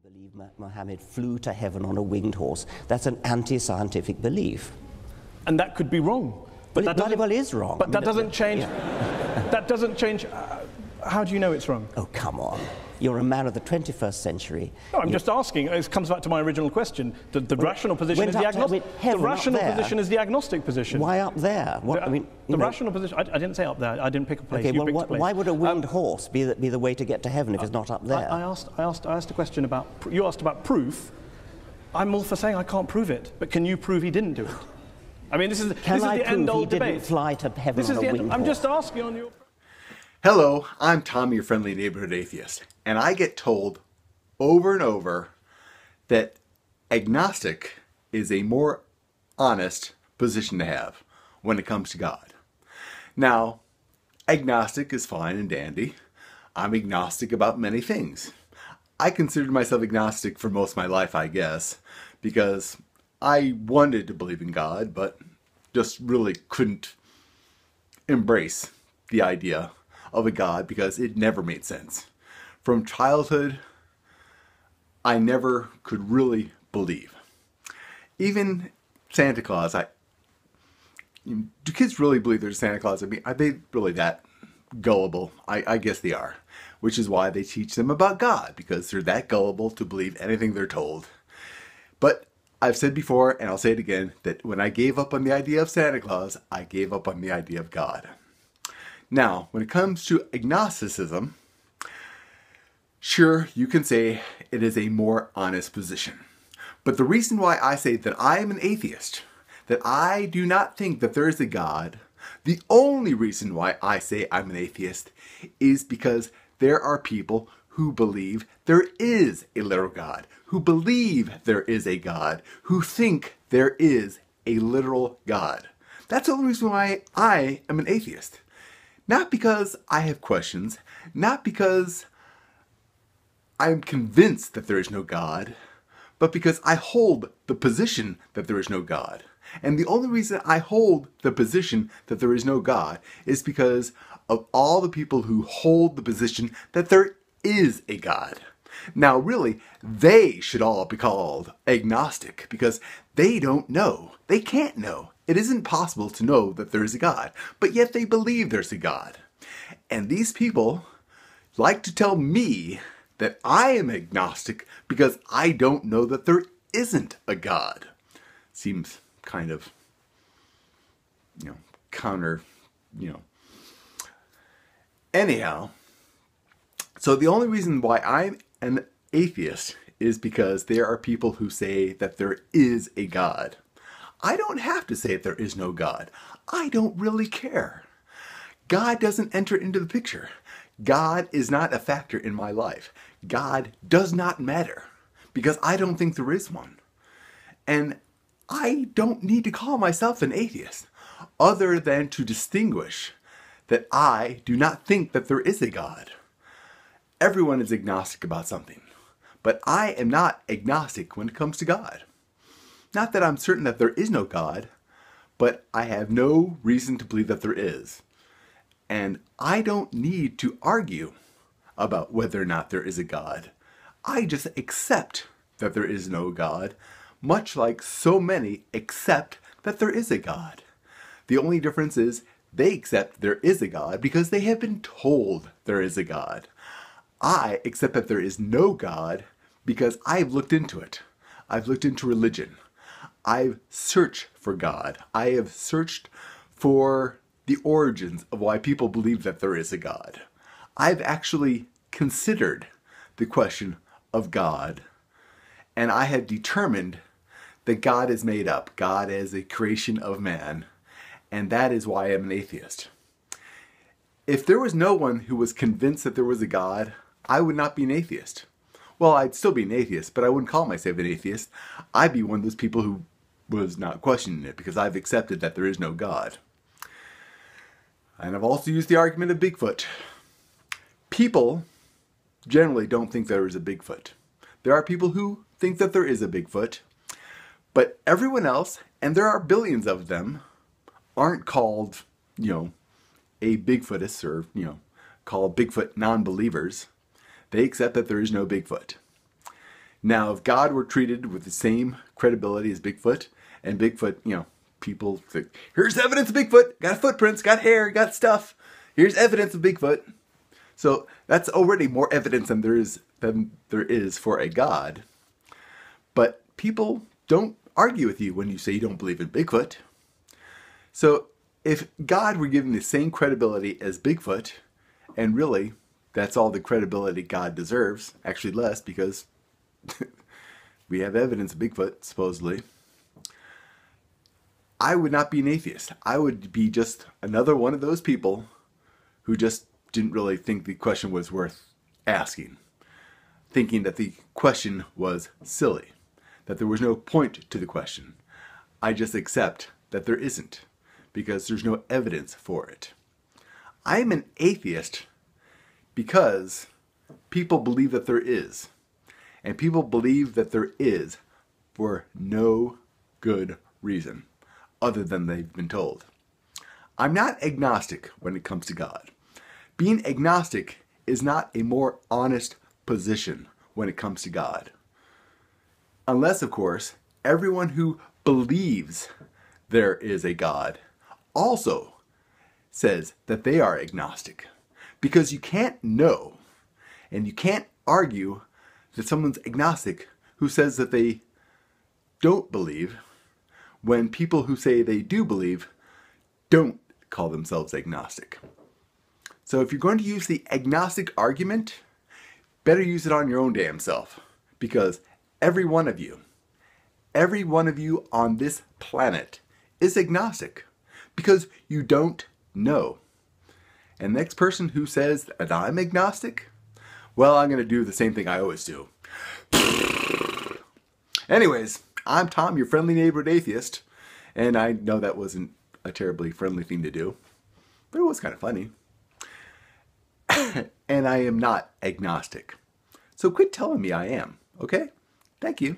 believe Muhammad flew to heaven on a winged horse. That's an anti-scientific belief. And that could be wrong. But Well, it is wrong. But that doesn't change. That doesn't change. How do you know it's wrong? Oh, come on. You're a man of the 21st century. No, I'm just asking. It comes back to my original question. The rational position is the agnostic. The rational position is the agnostic position. Why up there? What, the rational position. I didn't say up there. I didn't pick a place. Okay, you well, picked a place. why would a winged horse be the way to get to heaven if it's not up there? I asked a question about. You asked about proof. I'm all for saying I can't prove it, but can you prove he didn't do it? I mean, this is the end-old debate. He didn't fly to heaven on a winged horse? I'm just asking on your. Hello, I'm Tommy, your friendly neighborhood atheist, and I get told over and over that agnostic is a more honest position to have when it comes to God. Now, agnostic is fine and dandy. I'm agnostic about many things. I considered myself agnostic for most of my life, I guess, because I wanted to believe in God, but just really couldn't embrace the idea of a God because it never made sense. From childhood, I never could really believe. Even Santa Claus, do kids really believe there's Santa Claus? I mean, are they really that gullible? I guess they are, which is why they teach them about God, because they're that gullible to believe anything they're told. But I've said before, and I'll say it again, that when I gave up on the idea of Santa Claus, I gave up on the idea of God. Now, when it comes to agnosticism, sure, you can say it is a more honest position. But the reason why I say that I am an atheist, that I do not think that there is a God, the only reason why I say I'm an atheist is because there are people who believe there is a literal God, who believe there is a God, who think there is a literal God. That's the only reason why I am an atheist. Not because I have questions, not because I'm convinced that there is no God, but because I hold the position that there is no God. And the only reason I hold the position that there is no God is because of all the people who hold the position that there is a God. Now, really, they should all be called agnostic because they don't know. They can't know. It isn't possible to know that there is a God, but yet they believe there's a God. And these people like to tell me that I am agnostic because I don't know that there isn't a God. Seems kind of, counter, Anyhow, so the only reason why I'm an atheist is because there are people who say that there is a God. I don't have to say that there is no God. I don't really care. God doesn't enter into the picture. God is not a factor in my life. God does not matter because I don't think there is one. And I don't need to call myself an atheist other than to distinguish that I do not think that there is a God. Everyone is agnostic about something, but I am not agnostic when it comes to God. Not that I'm certain that there is no God, but I have no reason to believe that there is. And I don't need to argue about whether or not there is a God. I just accept that there is no God, much like so many accept that there is a God. The only difference is they accept there is a God because they have been told there is a God. I accept that there is no God because I've looked into it. I've looked into religion. I've searched for God. I have searched for the origins of why people believe that there is a God. I've actually considered the question of God, and I have determined that God is made up. God is a creation of man, and that is why I'm an atheist. If there was no one who was convinced that there was a God, I would not be an atheist. Well, I'd still be an atheist, but I wouldn't call myself an atheist. I'd be one of those people who was not questioning it because I've accepted that there is no God. And I've also used the argument of Bigfoot. People generally don't think there is a Bigfoot. There are people who think that there is a Bigfoot, but everyone else, and there are billions of them, aren't called, a Bigfootist or, called Bigfoot non-believers. They accept that there is no Bigfoot. Now, if God were treated with the same credibility as Bigfoot, and Bigfoot, you know, people think, here's evidence of Bigfoot, got footprints, got hair, got stuff, here's evidence of Bigfoot. So that's already more evidence than there is for a God. But people don't argue with you when you say you don't believe in Bigfoot. So if God were given the same credibility as Bigfoot, and really that's all the credibility God deserves, actually less because we have evidence of Bigfoot, supposedly, I would not be an atheist. I would be just another one of those people who just didn't really think the question was worth asking, thinking that the question was silly, that there was no point to the question. I just accept that there isn't, because there's no evidence for it. I'm an atheist because people believe that there is. And people believe that there is for no good reason, other than they've been told. I'm not agnostic when it comes to God. Being agnostic is not a more honest position when it comes to God. Unless, of course, everyone who believes there is a God also says that they are agnostic. Because you can't know, and you can't argue that someone's agnostic who says that they don't believe, when people who say they do believe don't call themselves agnostic. So if you're going to use the agnostic argument, better use it on your own damn self. Because every one of you on this planet is agnostic. Because you don't know. And the next person who says that I'm agnostic, well, I'm going to do the same thing I always do. Anyways, I'm Tom, your friendly neighborhood atheist. And I know that wasn't a terribly friendly thing to do, but it was kind of funny. And I am not agnostic. So quit telling me I am, okay? Thank you.